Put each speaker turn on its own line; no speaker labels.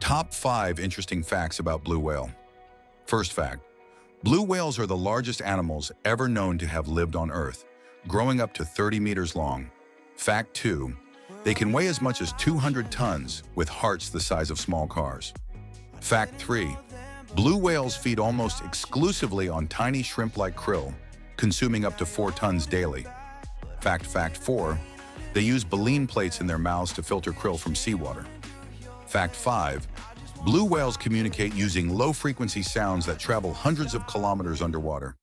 Top 5 interesting facts about blue whale. First fact, blue whales are the largest animals ever known to have lived on Earth, growing up to 30 meters long. Fact 2, they can weigh as much as 200 tons with hearts the size of small cars. Fact 3, blue whales feed almost exclusively on tiny shrimp-like krill, consuming up to 4 tons daily. Fact 4, they use baleen plates in their mouths to filter krill from seawater. Fact 5, blue whales communicate using low-frequency sounds that travel hundreds of kilometers underwater.